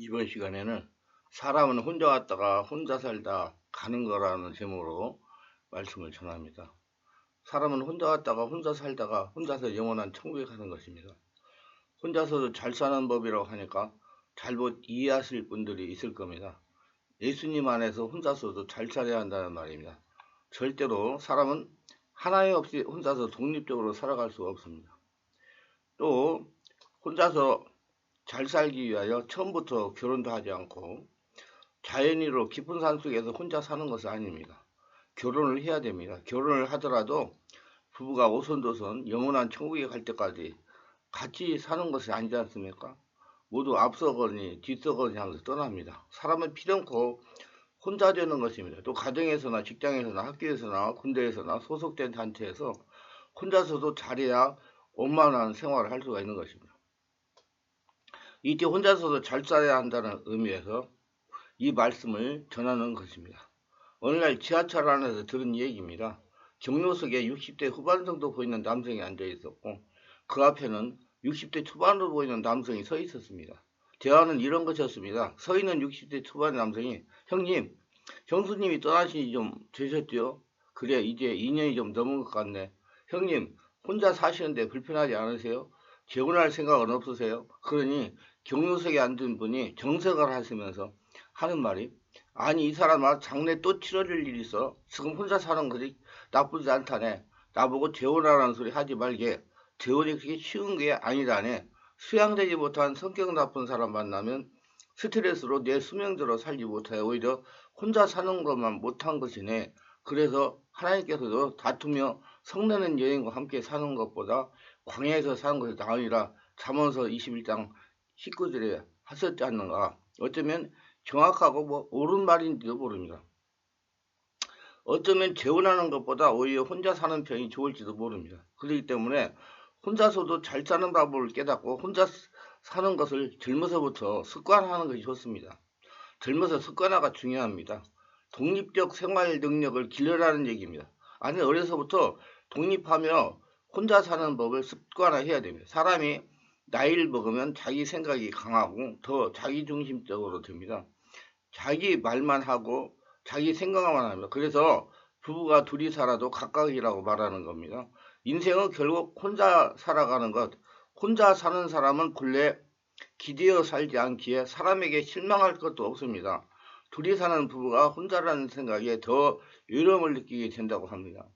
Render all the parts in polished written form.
이번 시간에는 사람은 혼자 왔다가 혼자 살다 가는 거라는 제목으로 말씀을 전합니다. 사람은 혼자 왔다가 혼자 살다가 혼자서 영원한 천국에 가는 것입니다. 혼자서도 잘 사는 법이라고 하니까 잘못 이해하실 분들이 있을 겁니다. 예수님 안에서 혼자서도 잘 살아야 한다는 말입니다. 절대로 사람은 하나님 없이 혼자서 독립적으로 살아갈 수가 없습니다. 또 혼자서 잘 살기 위하여 처음부터 결혼도 하지 않고 자연인으로 깊은 산속에서 혼자 사는 것은 아닙니다. 결혼을 해야 됩니다. 결혼을 하더라도 부부가 오손도손 영원한 천국에 갈 때까지 같이 사는 것이 아니지 않습니까? 모두 앞서거니 뒤서거니 하면서 떠납니다. 사람은 필연코 혼자 되는 것입니다. 또 가정에서나 직장에서나 학교에서나 군대에서나 소속된 단체에서 혼자서도 잘해야 원만한 생활을 할 수가 있는 것입니다. 이때 혼자서도 잘 살아야 한다는 의미에서 이 말씀을 전하는 것입니다. 어느 날 지하철 안에서 들은 얘기입니다. 경로석에 60대 후반 정도 보이는 남성이 앉아 있었고 그 앞에는 60대 초반으로 보이는 남성이 서 있었습니다. 대화는 이런 것이었습니다. 서 있는 60대 초반의 남성이 형님, 형수님이 떠나신 지 좀 되셨죠? 그래, 이제 2년이 좀 넘은 것 같네. 형님, 혼자 사시는데 불편하지 않으세요? 재혼할 생각은 없으세요? 그러니 경로석에 앉은 분이 정색을 하시면서 하는 말이, 아니 이 사람아, 장래 또 치러질 일이 있어. 지금 혼자 사는 것이 나쁘지 않다네. 나보고 재혼하라는 소리 하지 말게. 재혼이 그렇게 쉬운 게 아니다네. 수양되지 못한 성격 나쁜 사람 만나면 스트레스로 내 수명대로 살지 못해 오히려 혼자 사는 것만 못한 것이네. 그래서 하나님께서도 다투며 성내는 여인과 함께 사는 것보다 광야에서 사는 것이 나으니라 잠언서 21장 19절에 하셨지 않는가. 어쩌면 정확하고 옳은 말인지도 모릅니다. 어쩌면 재혼하는 것보다 오히려 혼자 사는 편이 좋을지도 모릅니다. 그렇기 때문에 혼자서도 잘 사는 방법을 깨닫고 혼자 사는 것을 젊어서부터 습관화하는 것이 좋습니다. 젊어서 습관화가 중요합니다. 독립적 생활 능력을 길러라는 얘기입니다. 아니, 어려서부터 독립하며 혼자 사는 법을 습관화해야 됩니다. 사람이 나이를 먹으면 자기 생각이 강하고 더 자기중심적으로 됩니다. 자기 말만 하고 자기 생각만 합니다. 그래서 부부가 둘이 살아도 각각이라고 말하는 겁니다. 인생은 결국 혼자 살아가는 것. 혼자 사는 사람은 본래 기대어 살지 않기에 사람에게 실망할 것도 없습니다. 둘이 사는 부부가 혼자라는 생각에 더 외로움을 느끼게 된다고 합니다.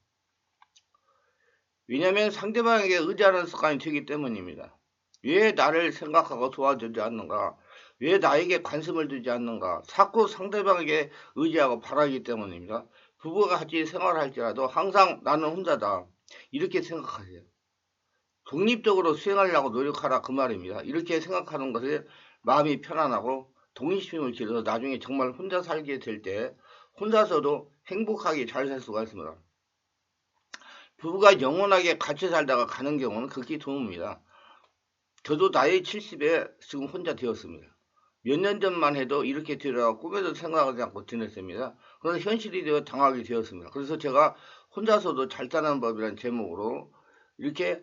왜냐하면 상대방에게 의지하는 습관이 되기 때문입니다. 왜 나를 생각하고 도와주지 않는가? 왜 나에게 관심을 두지 않는가? 자꾸 상대방에게 의지하고 바라기 때문입니다. 부부가 같이 생활할지라도 항상 나는 혼자다. 이렇게 생각하세요. 독립적으로 수행하려고 노력하라 그 말입니다. 이렇게 생각하는 것이 마음이 편안하고 독립심을 길러서 나중에 정말 혼자 살게 될 때 혼자서도 행복하게 잘 살 수가 있습니다. 부부가 영원하게 같이 살다가 가는 경우는 극히 드뭅니다. 저도 나이 70에 지금 혼자 되었습니다. 몇 년 전만 해도 이렇게 되리라고 꿈에도 생각하지 않고 지냈습니다. 그래서 현실이 되어 당하게 되었습니다. 그래서 제가 혼자서도 잘 사는 법이라는 제목으로 이렇게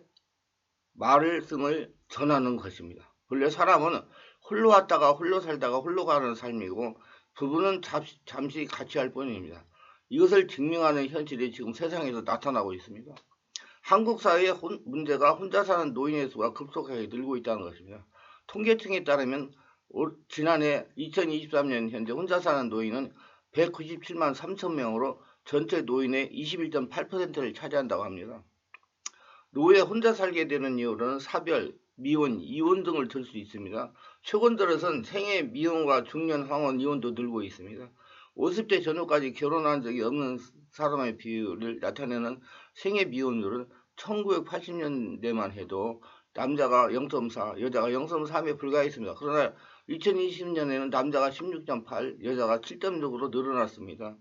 말씀을 전하는 것입니다. 원래 사람은 홀로 왔다가 홀로 살다가 홀로 가는 삶이고 부부는 잠시 같이 할 뿐입니다. 이것을 증명하는 현실이 지금 세상에서 나타나고 있습니다. 한국 사회의 문제가 혼자 사는 노인의 수가 급속하게 늘고 있다는 것입니다. 통계청에 따르면 지난해 2023년 현재 혼자 사는 노인은 197만 3천 명으로 전체 노인의 21.8%를 차지한다고 합니다. 노후에 혼자 살게 되는 이유로는 사별, 미혼, 이혼 등을 들 수 있습니다. 최근 들어선 생애 미혼과 중년 황혼 이혼도 늘고 있습니다. 50대 전후까지 결혼한 적이 없는 사람의 비율을 나타내는 생애 미혼율은 1980년대만 해도 남자가 0.4, 여자가 0.3에 불과했습니다. 그러나 2020년에는 남자가 16.8, 여자가 7.6으로 늘어났습니다.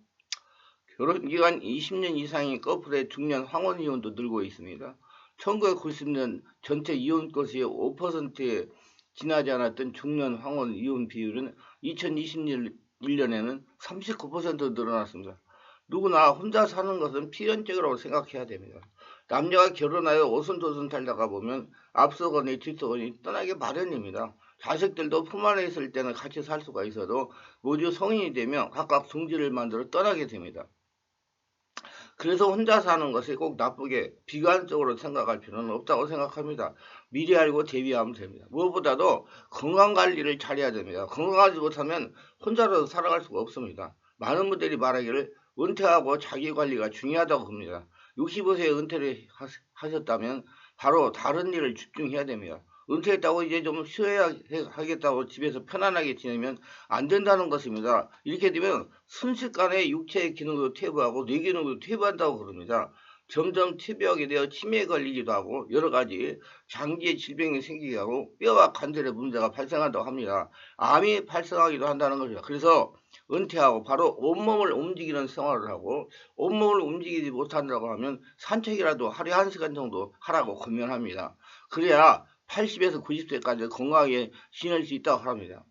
결혼기간 20년 이상인 커플의 중년 황혼 이혼도 늘고 있습니다. 1990년 전체 이혼 건수의 5%에 지나지 않았던 중년 황혼 이혼 비율은 2021년에는 39% 늘어났습니다. 누구나 혼자 사는 것은 필연적이라고 생각해야 됩니다. 남녀가 결혼하여 오손도손 살다가 보면 앞서거니 뒤서거니 떠나기 마련입니다. 자식들도 품 안에 있을 때는 같이 살 수가 있어도 모두 성인이 되면 각각 둥지를 만들어 떠나게 됩니다. 그래서 혼자 사는 것이 꼭 나쁘게 비관적으로 생각할 필요는 없다고 생각합니다. 미리 알고 대비하면 됩니다. 무엇보다도 건강관리를 잘해야 됩니다. 건강하지 못하면 혼자라도 살아갈 수가 없습니다. 많은 분들이 말하기를 은퇴하고 자기관리가 중요하다고 봅니다. 65세에 은퇴를 하셨다면 바로 다른 일을 집중해야 됩니다. 은퇴했다고 이제 좀 쉬어야 하겠다고 집에서 편안하게 지내면 안 된다는 것입니다. 이렇게 되면 순식간에 육체의 기능도 퇴보하고 뇌 기능도 퇴보한다고 그럽니다. 점점 퇴보하게 되어 치매에 걸리기도 하고 여러 가지 장기의 질병이 생기게 하고 뼈와 관절의 문제가 발생한다고 합니다. 암이 발생하기도 한다는 것입니다. 그래서 은퇴하고 바로 온몸을 움직이는 생활을 하고 온몸을 움직이지 못한다고 하면 산책이라도 하루에 1시간 정도 하라고 권면합니다. 그래야 80에서 90세까지 건강하게 지낼 수 있다고 합니다.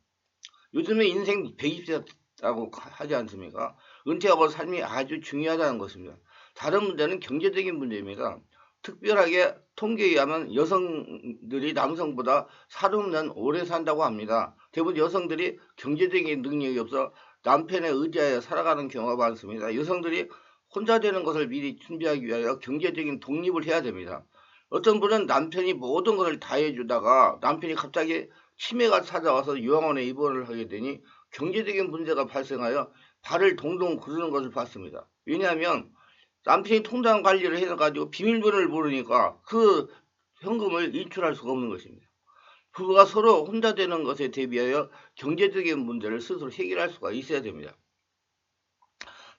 요즘에 인생 120세라고 하지 않습니까? 은퇴하고 삶이 아주 중요하다는 것입니다. 다른 문제는 경제적인 문제입니다. 특별하게 통계에 의하면 여성들이 남성보다 40년 오래 산다고 합니다. 대부분 여성들이 경제적인 능력이 없어 남편에 의지하여 살아가는 경우가 많습니다. 여성들이 혼자 되는 것을 미리 준비하기 위하여 경제적인 독립을 해야 됩니다. 어떤 분은 남편이 모든 것을 다 해주다가 남편이 갑자기 치매가 찾아와서 요양원에 입원을 하게 되니 경제적인 문제가 발생하여 발을 동동 구르는 것을 봤습니다. 왜냐하면 남편이 통장 관리를 해가지고 비밀번호를 모르니까 그 현금을 인출할 수가 없는 것입니다. 부부가 서로 혼자 되는 것에 대비하여 경제적인 문제를 스스로 해결할 수가 있어야 됩니다.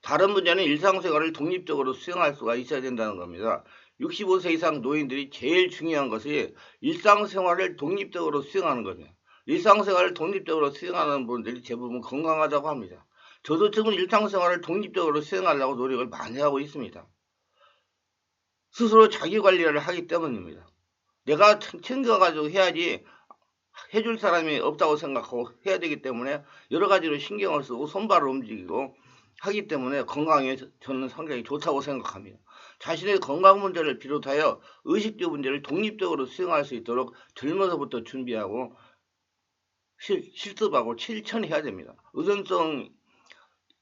다른 문제는 일상생활을 독립적으로 수행할 수가 있어야 된다는 겁니다. 65세 이상 노인들이 제일 중요한 것이 일상생활을 독립적으로 수행하는 겁니다. 일상생활을 독립적으로 수행하는 분들이 대부분 건강하다고 합니다. 저도 지금 일상생활을 독립적으로 수행하려고 노력을 많이 하고 있습니다. 스스로 자기관리를 하기 때문입니다. 내가 챙겨가지고 해야지 해줄 사람이 없다고 생각하고 해야 되기 때문에 여러 가지로 신경을 쓰고 손발을 움직이고 하기 때문에 건강에 저는 상당히 좋다고 생각합니다. 자신의 건강 문제를 비롯하여 의식주 문제를 독립적으로 수행할 수 있도록 젊어서부터 준비하고 실습하고 실천해야 됩니다. 의존성이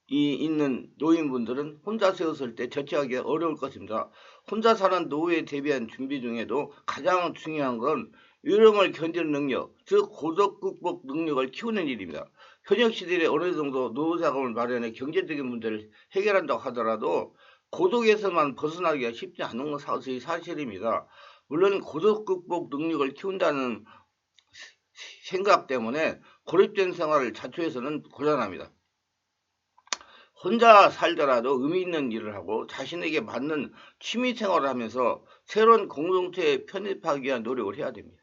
있는 노인분들은 혼자 세웠을 때 저치하기 어려울 것입니다. 혼자 사는 노후에 대비한 준비 중에도 가장 중요한 건 외로움을 견디는 능력, 즉 고독 극복 능력을 키우는 일입니다. 현역 시대에 어느 정도 노후 자금을 마련해 경제적인 문제를 해결한다고 하더라도 고독에서만 벗어나기가 쉽지 않은 것이 사실입니다. 물론 고독 극복 능력을 키운다는 생각 때문에 고립된 생활을 자초해서는 곤란합니다. 혼자 살더라도 의미 있는 일을 하고 자신에게 맞는 취미 생활을 하면서 새로운 공동체에 편입하기 위한 노력을 해야 됩니다.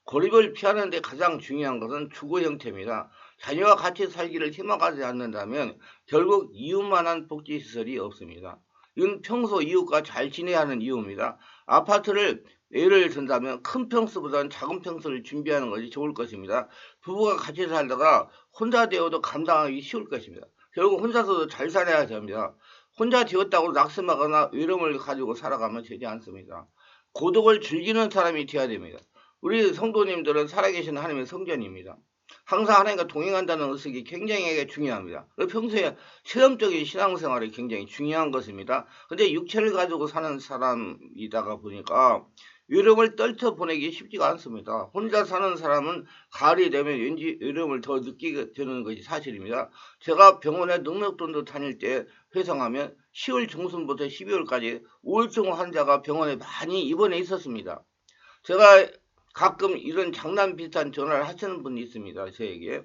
고립을 피하는 데 가장 중요한 것은 주거 형태입니다. 자녀와 같이 살기를 희망하지 않는다면 결국 이웃만한 복지시설이 없습니다. 이건 평소 이웃과 잘 지내야 하는 이유입니다. 아파트를 예를 든다면 큰 평수보다는 작은 평수를 준비하는 것이 좋을 것입니다. 부부가 같이 살다가 혼자 되어도 감당하기 쉬울 것입니다. 결국 혼자서도 잘 살아야 됩니다. 혼자 되었다고 낙심하거나 외로움을 가지고 살아가면 되지 않습니다. 고독을 즐기는 사람이 되어야 됩니다. 우리 성도님들은 살아계신 하나님의 성전입니다. 항상 하나님과 동행한다는 의식이 굉장히 중요합니다. 평소에 체험적인 신앙생활이 굉장히 중요한 것입니다. 근데 육체를 가지고 사는 사람이다가 보니까 외로움을 떨쳐보내기 쉽지가 않습니다. 혼자 사는 사람은 가을이 되면 왠지 외로움을 더 느끼게 되는 것이 사실입니다. 제가 병원에 능력돈도 다닐 때 회상하면 10월 중순부터 12월까지 우울증 환자가 병원에 많이 입원해 있었습니다. 제가 가끔 이런 장난 비슷한 전화를 하시는 분이 있습니다. 저에게.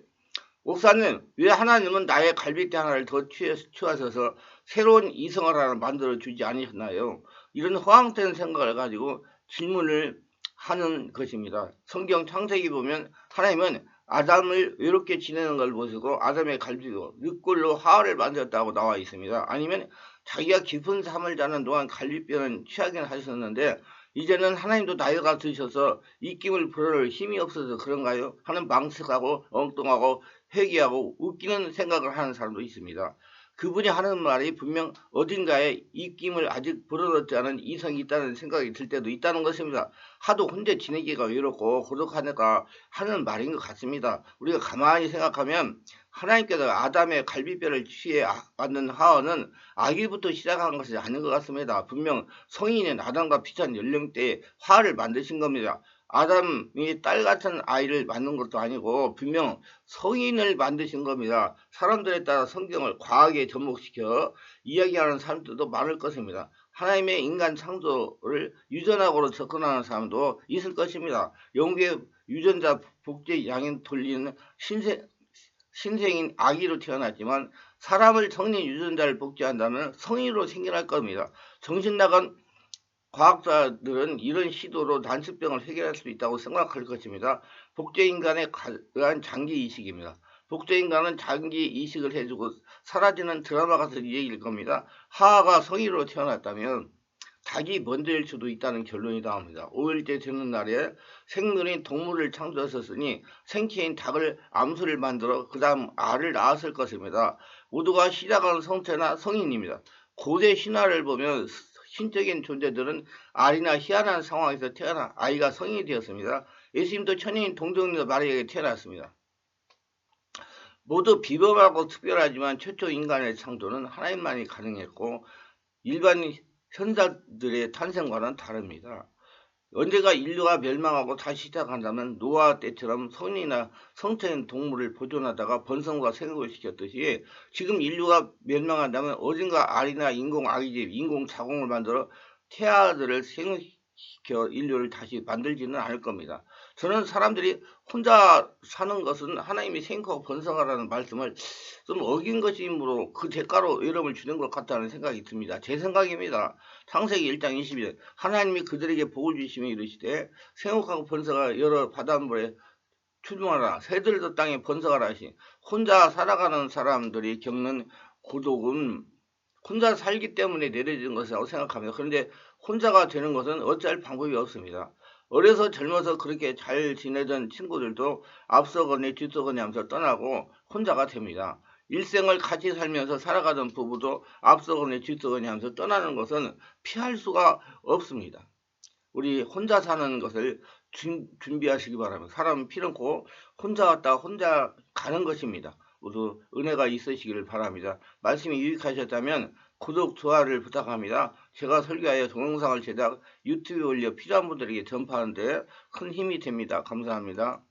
목사님, 왜 하나님은 나의 갈비뼈 하나를 더 취하셔서 새로운 이성을 하나 만들어 주지 않으셨나요? 이런 허황된 생각을 가지고 질문을 하는 것입니다. 성경 창세기 보면 하나님은 아담을 외롭게 지내는 걸 보시고 아담의 갈비뼈, 늑골로 하와를 만들었다고 나와 있습니다. 아니면 자기가 깊은 잠을 자는 동안 갈비뼈는 취하긴 하셨는데 이제는 하나님도 나이가 드셔서 입김을 불어올 힘이 없어서 그런가요? 하는 망측하고 엉뚱하고 회개하고 웃기는 생각을 하는 사람도 있습니다. 그분이 하는 말이 분명 어딘가에 입김을 아직 불어넣지 않은 이성이 있다는 생각이 들 때도 있다는 것입니다. 하도 혼자 지내기가 외롭고 고독하니까 하는 말인 것 같습니다. 우리가 가만히 생각하면 하나님께서 아담의 갈비뼈를 취해 만든 하와는 아기부터 시작한 것이 아닌 것 같습니다. 분명 성인인 아담과 비슷한 연령대에 하와를 만드신 겁니다. 아담이 딸 같은 아이를 만든 것도 아니고 분명 성인을 만드신 겁니다. 사람들에 따라 성경을 과하게 접목시켜 이야기하는 사람들도 많을 것입니다. 하나님의 인간 창조를 유전학으로 접근하는 사람도 있을 것입니다. 영국의 유전자 복제 양인 돌리는 신생인 아기로 태어났지만 사람을 성인 유전자를 복제한다면 성인으로 생겨날 겁니다. 정신나간 과학자들은 이런 시도로 난치병을 해결할 수 있다고 생각할 것입니다. 복제인간의 가한 장기이식입니다. 복제인간은 장기이식을 해주고 사라지는 드라마 같은 얘기일 겁니다. 하하가 성인으로 태어났다면 닭이 먼저일 수도 있다는 결론이 나옵니다. 5일째 되는 날에 생물인 동물을 창조하셨으니 생체인 닭을 암수를 만들어 그 다음 알을 낳았을 것입니다. 모두가 시작하는 성체나 성인입니다. 고대 신화를 보면 신적인 존재들은 알이나 희한한 상황에서 태어나 아이가 성인이 되었습니다. 예수님도 천인 동정녀 마리아에게 태어났습니다. 모두 비범하고 특별하지만 최초 인간의 창조는 하나님만이 가능했고 일반 현자들의 탄생과는 다릅니다. 언제가 인류가 멸망하고 다시 시작한다면 노아 때처럼 성인이나 성체인 동물을 보존하다가 번성과 생육을 시켰듯이 지금 인류가 멸망한다면 어딘가 알이나 인공 아기집, 인공 자궁을 만들어 태아들을 생육시켜 인류를 다시 만들지는 않을 겁니다. 저는 사람들이 혼자 사는 것은 하나님이 생육하고 번성하라는 말씀을 좀 어긴 것이므로 그 대가로 외로움을 주는 것 같다는 생각이 듭니다. 제 생각입니다. 창세기 1장 22절 하나님이 그들에게 복을 주시며 이르시되 생육하고 번성하여 여러 바닷물에 출중하라 새들도 땅에 번성하라 하시. 혼자 살아가는 사람들이 겪는 고독은 혼자 살기 때문에 내려지는 것이라고 생각합니다. 그런데 혼자가 되는 것은 어찌할 방법이 없습니다. 어려서 젊어서 그렇게 잘 지내던 친구들도 앞서거니 뒤서거니 하면서 떠나고 혼자가 됩니다. 일생을 같이 살면서 살아가던 부부도 앞서거니 뒤서거니 하면서 떠나는 것은 피할 수가 없습니다. 우리 혼자 사는 것을 준비하시기 바랍니다. 사람은 피놓고 혼자 왔다가 혼자 가는 것입니다. 모두 은혜가 있으시기를 바랍니다. 말씀이 유익하셨다면 구독, 좋아요를 부탁합니다. 제가 설교하여 동영상을 제작, 유튜브에 올려 필요한 분들에게 전파하는 데 큰 힘이 됩니다. 감사합니다.